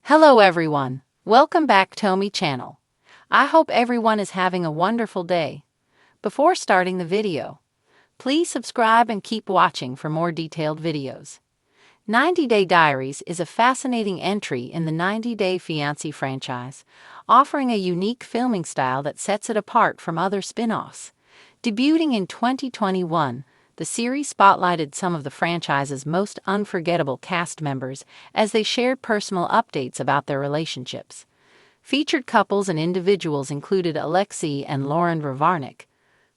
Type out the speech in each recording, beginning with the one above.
Hello everyone, welcome back to my channel. I hope everyone is having a wonderful day. Before starting the video, please subscribe and keep watching for more detailed videos. 90 Day Diaries is a fascinating entry in the 90 Day Fiancé franchise, offering a unique filming style that sets it apart from other spin-offs. Debuting in 2021, the series spotlighted some of the franchise's most unforgettable cast members as they shared personal updates about their relationships. Featured couples and individuals included Alexei and Lauren Ravarnik,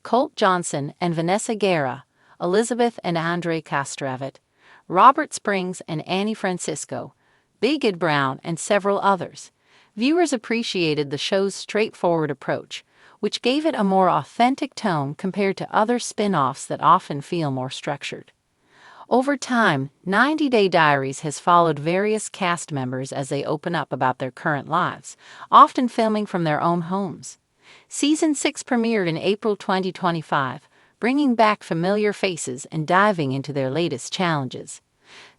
Colt Johnson and Vanessa Guerra, Elizabeth and Andre Castravet, Robert Springs and Annie Francisco, Big Ed Brown, and several others. Viewers appreciated the show's straightforward approach, which gave it a more authentic tone compared to other spin-offs that often feel more structured. Over time, 90 Day Diaries has followed various cast members as they open up about their current lives, often filming from their own homes. Season 6 premiered in April 2025, bringing back familiar faces and diving into their latest challenges.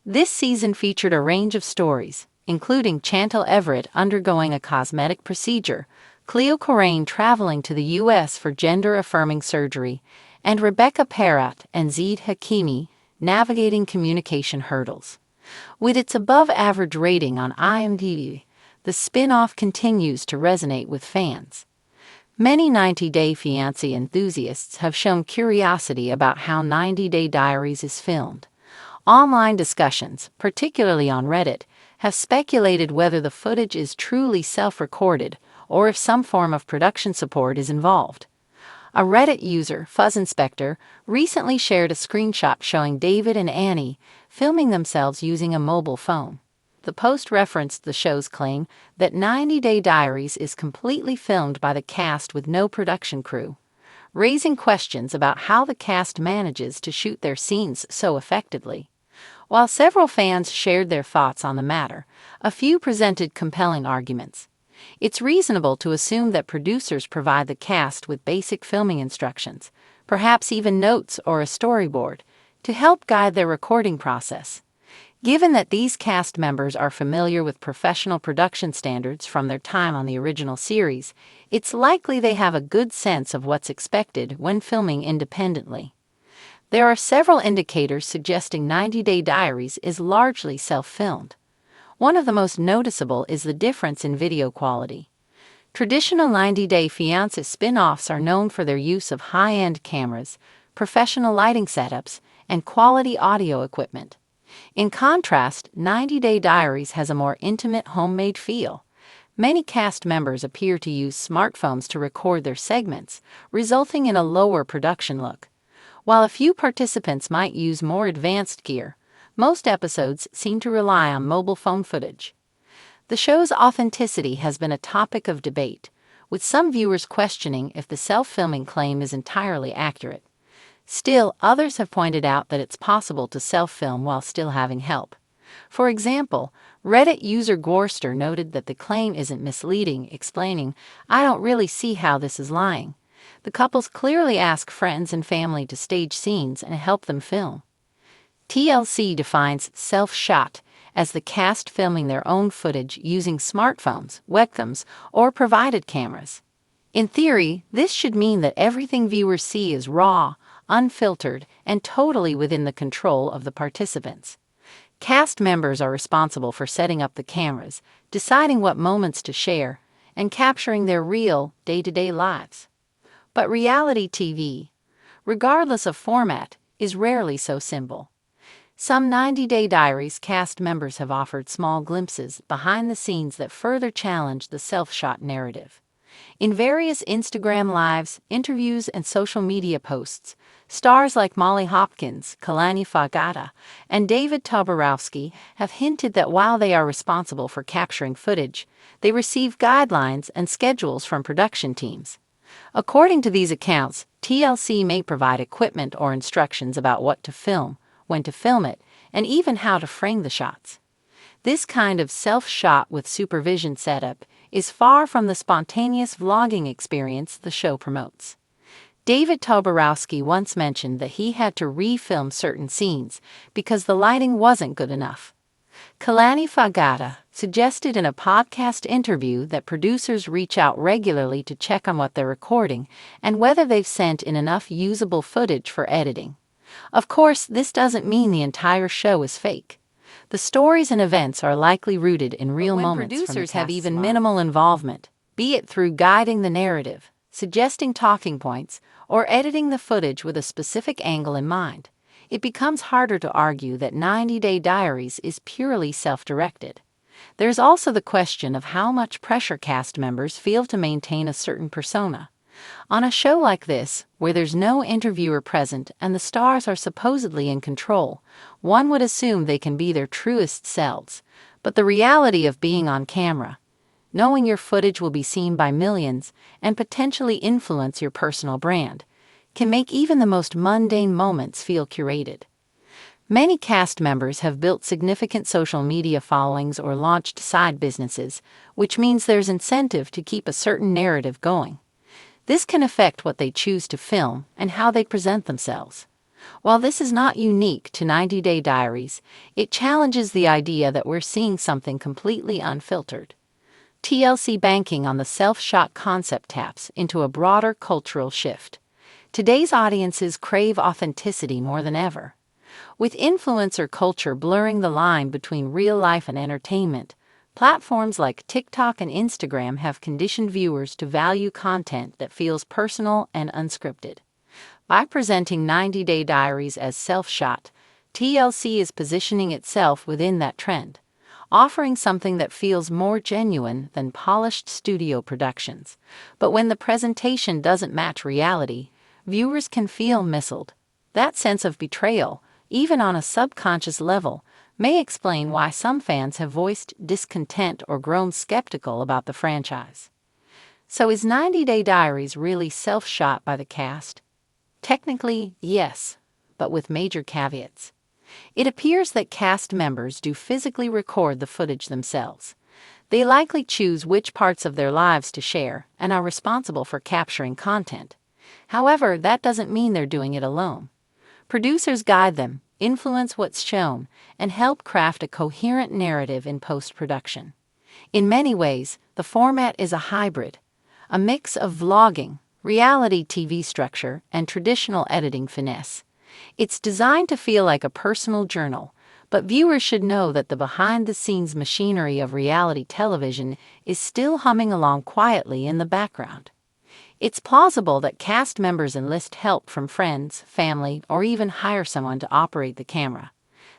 This season featured a range of stories, including Chantal Everett undergoing a cosmetic procedure, Cleo Corain traveling to the U.S. for gender-affirming surgery, and Rebecca Perrott and Zeid Hakimi navigating communication hurdles. With its above-average rating on IMDb, the spin-off continues to resonate with fans. Many 90 Day Fiancé enthusiasts have shown curiosity about how 90 Day Diaries is filmed. Online discussions, particularly on Reddit, have speculated whether the footage is truly self-recorded or if some form of production support is involved. A Reddit user, Fuzz Inspector, recently shared a screenshot showing David and Annie filming themselves using a mobile phone. The post referenced the show's claim that 90 Day Diaries is completely filmed by the cast with no production crew, raising questions about how the cast manages to shoot their scenes so effectively. While several fans shared their thoughts on the matter, a few presented compelling arguments. It's reasonable to assume that producers provide the cast with basic filming instructions, perhaps even notes or a storyboard, to help guide their recording process. Given that these cast members are familiar with professional production standards from their time on the original series, it's likely they have a good sense of what's expected when filming independently. There are several indicators suggesting 90 Day Diaries is largely self-filmed. One of the most noticeable is the difference in video quality. Traditional 90 Day Fiancé spin-offs are known for their use of high-end cameras, professional lighting setups, and quality audio equipment. In contrast, 90 Day Diaries has a more intimate, homemade feel. Many cast members appear to use smartphones to record their segments, resulting in a lower production look. While a few participants might use more advanced gear, most episodes seem to rely on mobile phone footage. The show's authenticity has been a topic of debate, with some viewers questioning if the self-filming claim is entirely accurate. Still, others have pointed out that it's possible to self-film while still having help. For example, Reddit user Gorster noted that the claim isn't misleading, explaining, "I don't really see how this is lying. The couples clearly ask friends and family to stage scenes and help them film." TLC defines self-shot as the cast filming their own footage using smartphones, webcams, or provided cameras. In theory, this should mean that everything viewers see is raw, unfiltered, and totally within the control of the participants. Cast members are responsible for setting up the cameras, deciding what moments to share, and capturing their real, day-to-day lives. But reality TV, regardless of format, is rarely so simple. Some 90 Day Diaries cast members have offered small glimpses behind the scenes that further challenge the self-shot narrative. In various Instagram lives, interviews, and social media posts, stars like Molly Hopkins, Kalani Fagata, and David Toborowski have hinted that while they are responsible for capturing footage, they receive guidelines and schedules from production teams. According to these accounts, TLC may provide equipment or instructions about what to film, when to film it, and even how to frame the shots. This kind of self-shot with supervision setup is far from the spontaneous vlogging experience the show promotes. David Toborowski once mentioned that he had to refilm certain scenes because the lighting wasn't good enough. Kalani Fagata suggested in a podcast interview that producers reach out regularly to check on what they're recording and whether they've sent in enough usable footage for editing. Of course, this doesn't mean the entire show is fake. The stories and events are likely rooted in real moments. When producers have even minimal involvement, be it through guiding the narrative, suggesting talking points, or editing the footage with a specific angle in mind, it becomes harder to argue that 90 Day Diaries is purely self-directed. There's also the question of how much pressure cast members feel to maintain a certain persona. On a show like this, where there's no interviewer present and the stars are supposedly in control, one would assume they can be their truest selves. But the reality of being on camera, knowing your footage will be seen by millions and potentially influence your personal brand, can make even the most mundane moments feel curated. Many cast members have built significant social media followings or launched side businesses, which means there's incentive to keep a certain narrative going. This can affect what they choose to film and how they present themselves. While this is not unique to 90 Day Diaries, it challenges the idea that we're seeing something completely unfiltered. TLC banking on the self-shot concept taps into a broader cultural shift. Today's audiences crave authenticity more than ever. With influencer culture blurring the line between real life and entertainment, platforms like TikTok and Instagram have conditioned viewers to value content that feels personal and unscripted. By presenting 90 Day Diaries as self-shot, TLC is positioning itself within that trend, offering something that feels more genuine than polished studio productions. But when the presentation doesn't match reality, viewers can feel misled. That sense of betrayal, even on a subconscious level, may explain why some fans have voiced discontent or grown skeptical about the franchise. So is 90 Day Diaries really self-shot by the cast? Technically, yes, but with major caveats. It appears that cast members do physically record the footage themselves. They likely choose which parts of their lives to share and are responsible for capturing content. However, that doesn't mean they're doing it alone. Producers guide them, influence what's shown, and help craft a coherent narrative in post-production. In many ways, the format is a hybrid, a mix of vlogging, reality TV structure, and traditional editing finesse. It's designed to feel like a personal journal, but viewers should know that the behind-the-scenes machinery of reality television is still humming along quietly in the background. It's plausible that cast members enlist help from friends, family, or even hire someone to operate the camera.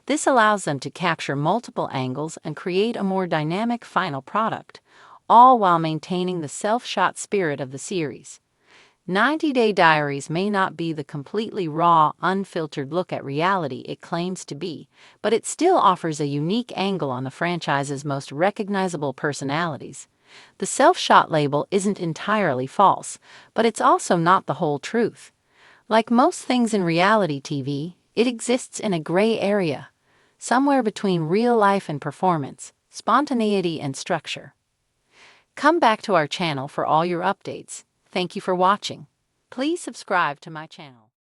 This allows them to capture multiple angles and create a more dynamic final product, all while maintaining the self-shot spirit of the series. 90 Day Diaries may not be the completely raw, unfiltered look at reality it claims to be, but it still offers a unique angle on the franchise's most recognizable personalities. The self-shot label isn't entirely false, but it's also not the whole truth. Like most things in reality TV, it exists in a gray area, somewhere between real life and performance, spontaneity and structure. Come back to our channel for all your updates. Thank you for watching. Please subscribe to my channel.